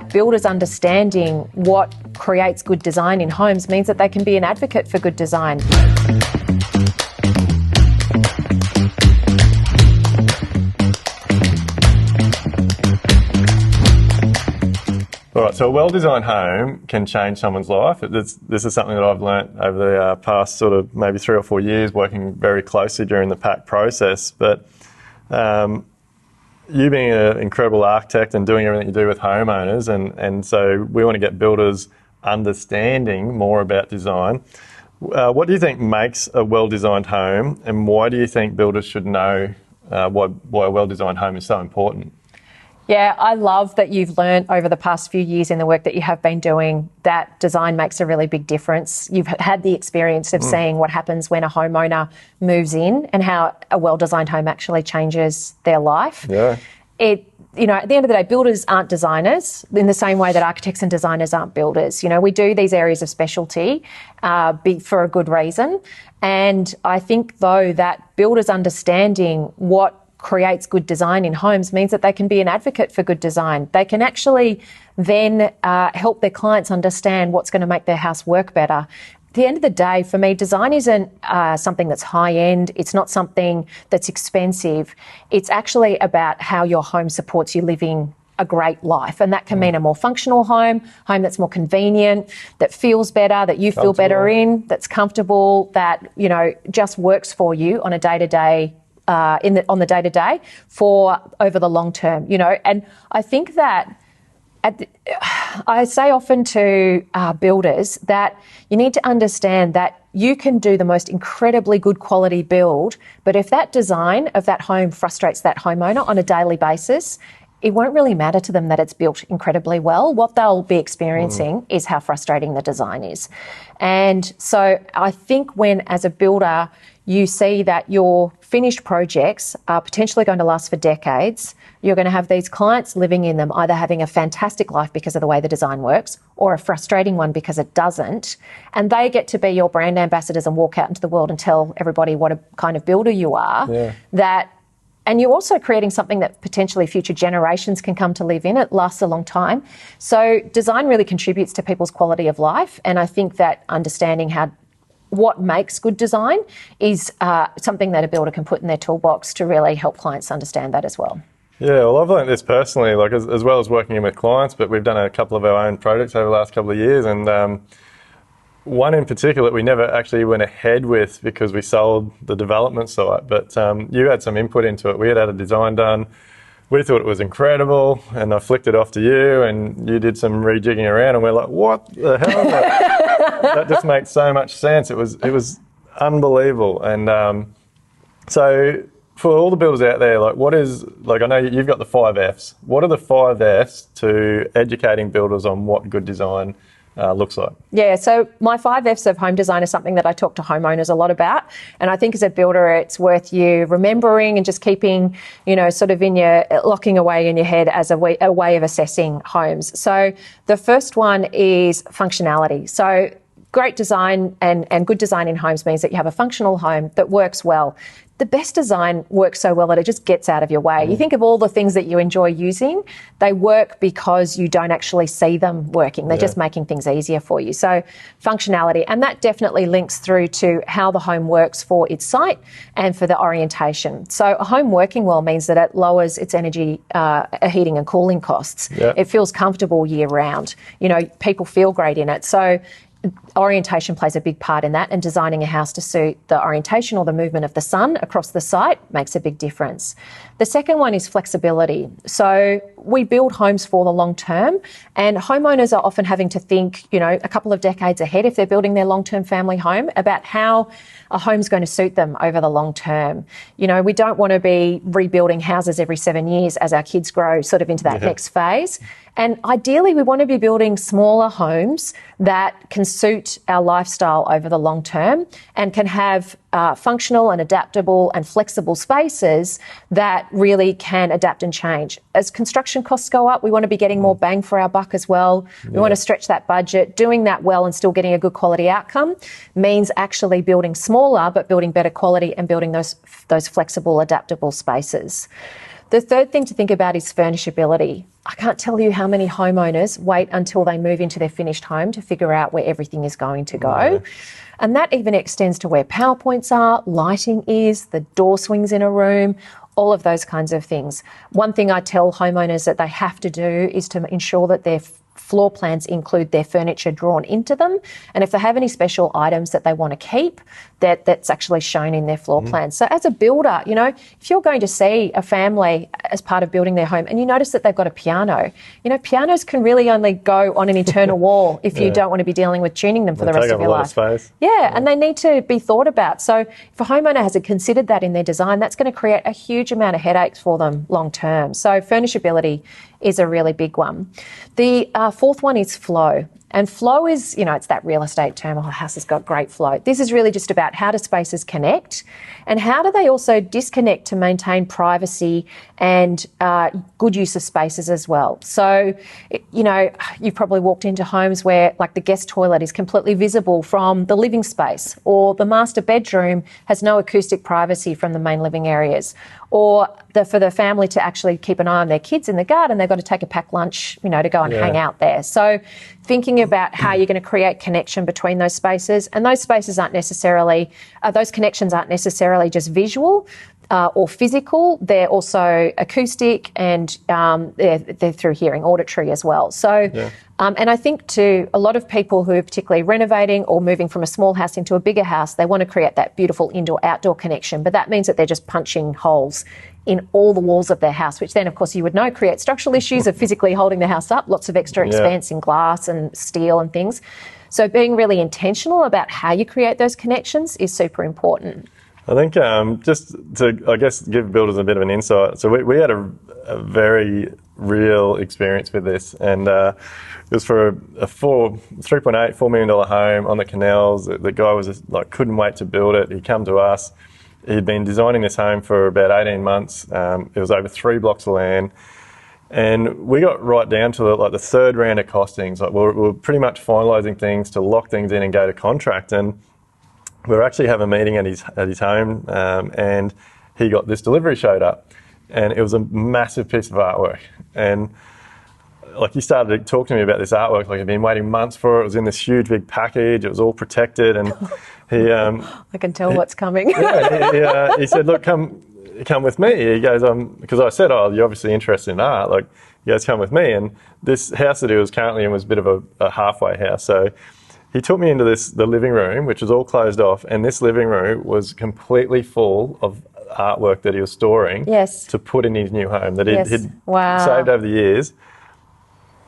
that builders understanding what creates good design in homes means that they can be an advocate for good design. All right, so a well-designed home can change someone's life. This is something that I've learnt over the past sort of maybe 3 or 4 years, working very closely during the PAC process. But you being an incredible architect and doing everything you do with homeowners, and so we want to get builders understanding more about design. What do you think makes a well-designed home, and why do you think builders should know why a well-designed home is so important? Yeah, I love that you've learned over the past few years in the work that you have been doing that design makes a really big difference. You've had the experience of seeing what happens when a homeowner moves in and how a well-designed home actually changes their life. Yeah. At the end of the day, builders aren't designers in the same way that architects and designers aren't builders. We do these areas of specialty for a good reason. And I think, though, that builders understanding what creates good design in homes means that they can be an advocate for good design. They can actually then help their clients understand what's going to make their house work better. At the end of the day, for me, design isn't something that's high-end. It's not something that's expensive. It's actually about how your home supports you living a great life. And that can mean a more functional home that's more convenient, that feels better, that you feel better in, that's comfortable, that, just works for you on a day-to-day on the day-to-day for over the long term, And I think that I say often to builders that you need to understand that you can do the most incredibly good quality build, but if that design of that home frustrates that homeowner on a daily basis, it won't really matter to them that it's built incredibly well. What they'll be experiencing is how frustrating the design is. And so I think when, as a builder, you see that your finished projects are potentially going to last for decades, you're going to have these clients living in them either having a fantastic life because of the way the design works or a frustrating one because it doesn't. And they get to be your brand ambassadors and walk out into the world and tell everybody what a kind of builder you are. Yeah. And you're also creating something that potentially future generations can come to live in. It lasts a long time. So design really contributes to people's quality of life. And I think that understanding what makes good design is something that a builder can put in their toolbox to really help clients understand that as well. Yeah, well, I've learned this personally, like as well as working in with clients, but we've done a couple of our own projects over the last couple of years, and one in particular that we never actually went ahead with because we sold the development site, but you had some input into it. We had a design done. We thought it was incredible, and I flicked it off to you, and you did some rejigging around, and we're like, what the hell? That just makes so much sense. It was unbelievable. And so for all the builders out there, I know you've got the 5 Fs. What are the 5 Fs to educating builders on what good design looks like? Yeah, so my 5 Fs of home design is something that I talk to homeowners a lot about. And I think as a builder, it's worth you remembering and just keeping, sort of locking away in your head as a way of assessing homes. So the first one is functionality. So great design and good design in homes means that you have a functional home that works well. The best design works so well that it just gets out of your way. You think of all the things that you enjoy using, they work because you don't actually see them working. They're just making things easier for you. So functionality, and that definitely links through to how the home works for its site and for the orientation. So a home working well means that it lowers its energy, heating and cooling costs. Yeah. It feels comfortable year round. People feel great in it. So orientation plays a big part in that, and designing a house to suit the orientation or the movement of the sun across the site makes a big difference. The second one is flexibility. So we build homes for the long term, and homeowners are often having to think, a couple of decades ahead if they're building their long-term family home about how a home's going to suit them over the long term. We don't want to be rebuilding houses every 7 years as our kids grow sort of into that next phase. And ideally, we want to be building smaller homes that can suit our lifestyle over the long term and can have functional and adaptable and flexible spaces that really can adapt and change. As construction costs go up, we want to be getting more bang for our buck as well. We want to stretch that budget. Doing that well and still getting a good quality outcome means actually building smaller but building better quality and building those flexible, adaptable spaces. The third thing to think about is furnishability. I can't tell you how many homeowners wait until they move into their finished home to figure out where everything is going to go. Yeah. And that even extends to where power points are, lighting is, the door swings in a room, all of those kinds of things. One thing I tell homeowners that they have to do is to ensure that their floor plans include their furniture drawn into them. And if they have any special items that they want to keep, that's actually shown in their floor plans. So as a builder, you know, if you're going to see a family as part of building their home and you notice that they've got a piano, you know, pianos can really only go on an internal wall if you don't want to be dealing with tuning them for the rest of your life. Take up a lot of space. Yeah, and they need to be thought about. So if a homeowner hasn't considered that in their design, that's going to create a huge amount of headaches for them long term. So furnishability is a really big one. The fourth one is flow. And flow is, you know, it's that real estate term, oh, the house has got great flow. This is really just about how do spaces connect and how do they also disconnect to maintain privacy and good use of spaces as well. So, you know, you've probably walked into homes where like the guest toilet is completely visible from the living space, or the master bedroom has no acoustic privacy from the main living areas, or for the family to actually keep an eye on their kids in the garden, they've got to take a packed lunch, you know, to go and hang out there. So thinking about how you're going to create connection between those spaces, and those spaces aren't necessarily, those connections aren't necessarily just visual or physical, they're also acoustic and they're through hearing, auditory as well. So, and I think to a lot of people who are particularly renovating or moving from a small house into a bigger house, they want to create that beautiful indoor-outdoor connection, but that means that they're just punching holes in all the walls of their house, which then, of course, you would know create structural issues of physically holding the house up, lots of extra expanse in glass and steel and things. So being really intentional about how you create those connections is super important. I think just to, I guess, give builders a bit of an insight. So we had a very real experience with this, and it was for a $3.8 million home on the canals. The guy was just, like, couldn't wait to build it. He come to us. He'd been designing this home for about 18 months. It was over 3 blocks of land. And we got right down to the third round of costings. Like we're pretty much finalising things to lock things in and go to contract. And we were actually having a meeting at his home, and this delivery showed up, and it was a massive piece of artwork. And like, he started to talk to me about this artwork, like he'd been waiting months for it. It was in this huge big package. It was all protected, and he I can tell what's coming. he said, "Look, come with me." He goes, because I said, "Oh, you're obviously interested in art." Like, he goes, "Come with me." And this house that he was currently in was a bit of a halfway house, so he took me into the living room, which was all closed off, and this living room was completely full of artwork that he was storing to put in his new home that he'd saved over the years.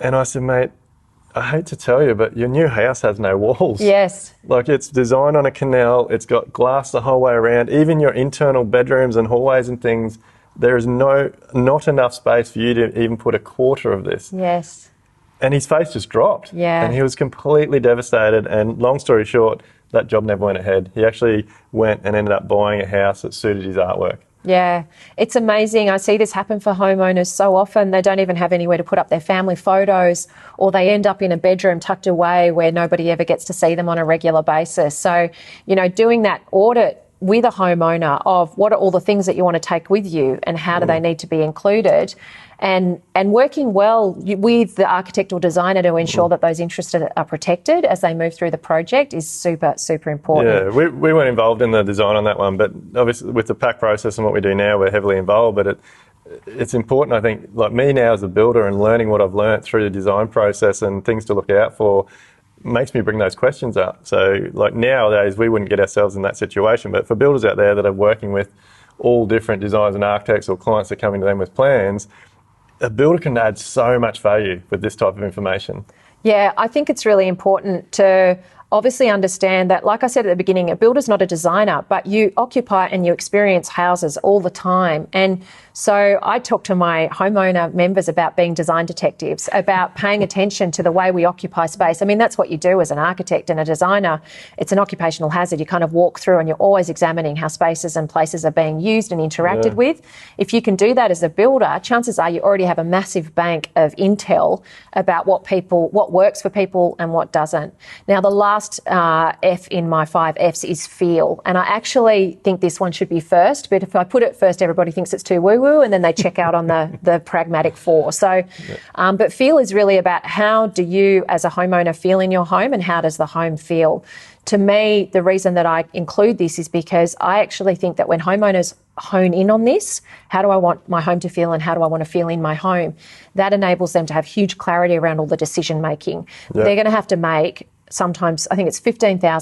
And I said, "Mate, I hate to tell you, but your new house has no walls." Yes. Like, it's designed on a canal, it's got glass the whole way around, even your internal bedrooms and hallways and things, there is not enough space for you to even put a quarter of this. Yes. And his face just dropped. Yeah. And he was completely devastated. And long story short, that job never went ahead. He actually went and ended up buying a house that suited his artwork. Yeah, it's amazing. I see this happen for homeowners so often. They don't even have anywhere to put up their family photos, or they end up in a bedroom tucked away where nobody ever gets to see them on a regular basis. So, you know, doing that audit with a homeowner of what are all the things that you want to take with you and how do they need to be included, and working well with the architect or designer to ensure that those interests are protected as they move through the project is super, super important. Yeah, we weren't involved in the design on that one, but obviously with the pack process and what we do now, we're heavily involved. But it's important, I think, like me now as a builder and learning what I've learnt through the design process and things to look out for makes me bring those questions up. So, like, nowadays we wouldn't get ourselves in that situation, but for builders out there that are working with all different designers and architects or clients that come into them with plans, a builder can add so much value with this type of information. Yeah, I think it's really important to obviously understand that, like I said at the beginning, a builder's not a designer, but you occupy and you experience houses all the time. And so I talk to my homeowner members about being design detectives, about paying attention to the way we occupy space. I mean, that's what you do as an architect and a designer. It's an occupational hazard. You kind of walk through and you're always examining how spaces and places are being used and interacted with. If you can do that as a builder, chances are you already have a massive bank of intel about what works for people and what doesn't. Now, the last last F in my 5 Fs is feel. And I actually think this one should be first, but if I put it first, everybody thinks it's too woo-woo, and then they check out on the pragmatic 4. So, but feel is really about how do you as a homeowner feel in your home, and how does the home feel? To me, the reason that I include this is because I actually think that when homeowners hone in on this, how do I want my home to feel and how do I want to feel in my home, that enables them to have huge clarity around all the decision making. Yeah. They're going to have to make sometimes, I think it's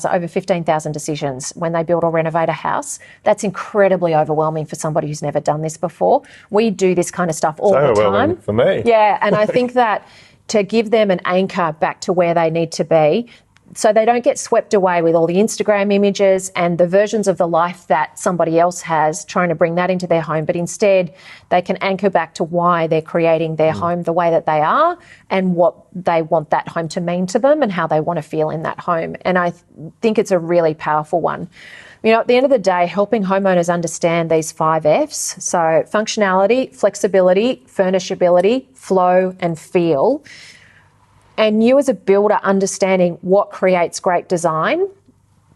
over 15,000 decisions when they build or renovate a house. That's incredibly overwhelming for somebody who's never done this before. We do this kind of stuff all the time. For me. Yeah, and I think that to give them an anchor back to where they need to be, so they don't get swept away with all the Instagram images and the versions of the life that somebody else has, trying to bring that into their home, but instead they can anchor back to why they're creating their home the way that they are and what they want that home to mean to them and how they want to feel in that home. And I think it's a really powerful one. You know, at the end of the day, helping homeowners understand these 5 Fs, so functionality, flexibility, furnishability, flow and feel, and you as a builder understanding what creates great design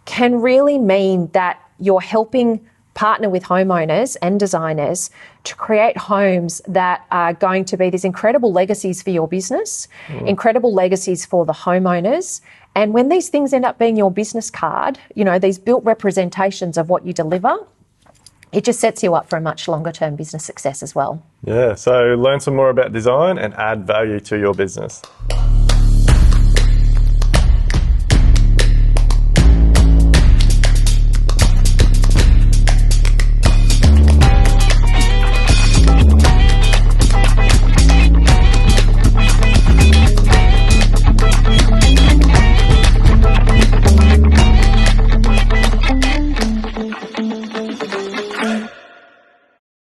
can really mean that you're helping partner with homeowners and designers to create homes that are going to be these incredible legacies for your business, incredible legacies for the homeowners. And when these things end up being your business card, you know, these built representations of what you deliver, it just sets you up for a much longer term business success as well. Yeah, so learn some more about design and add value to your business.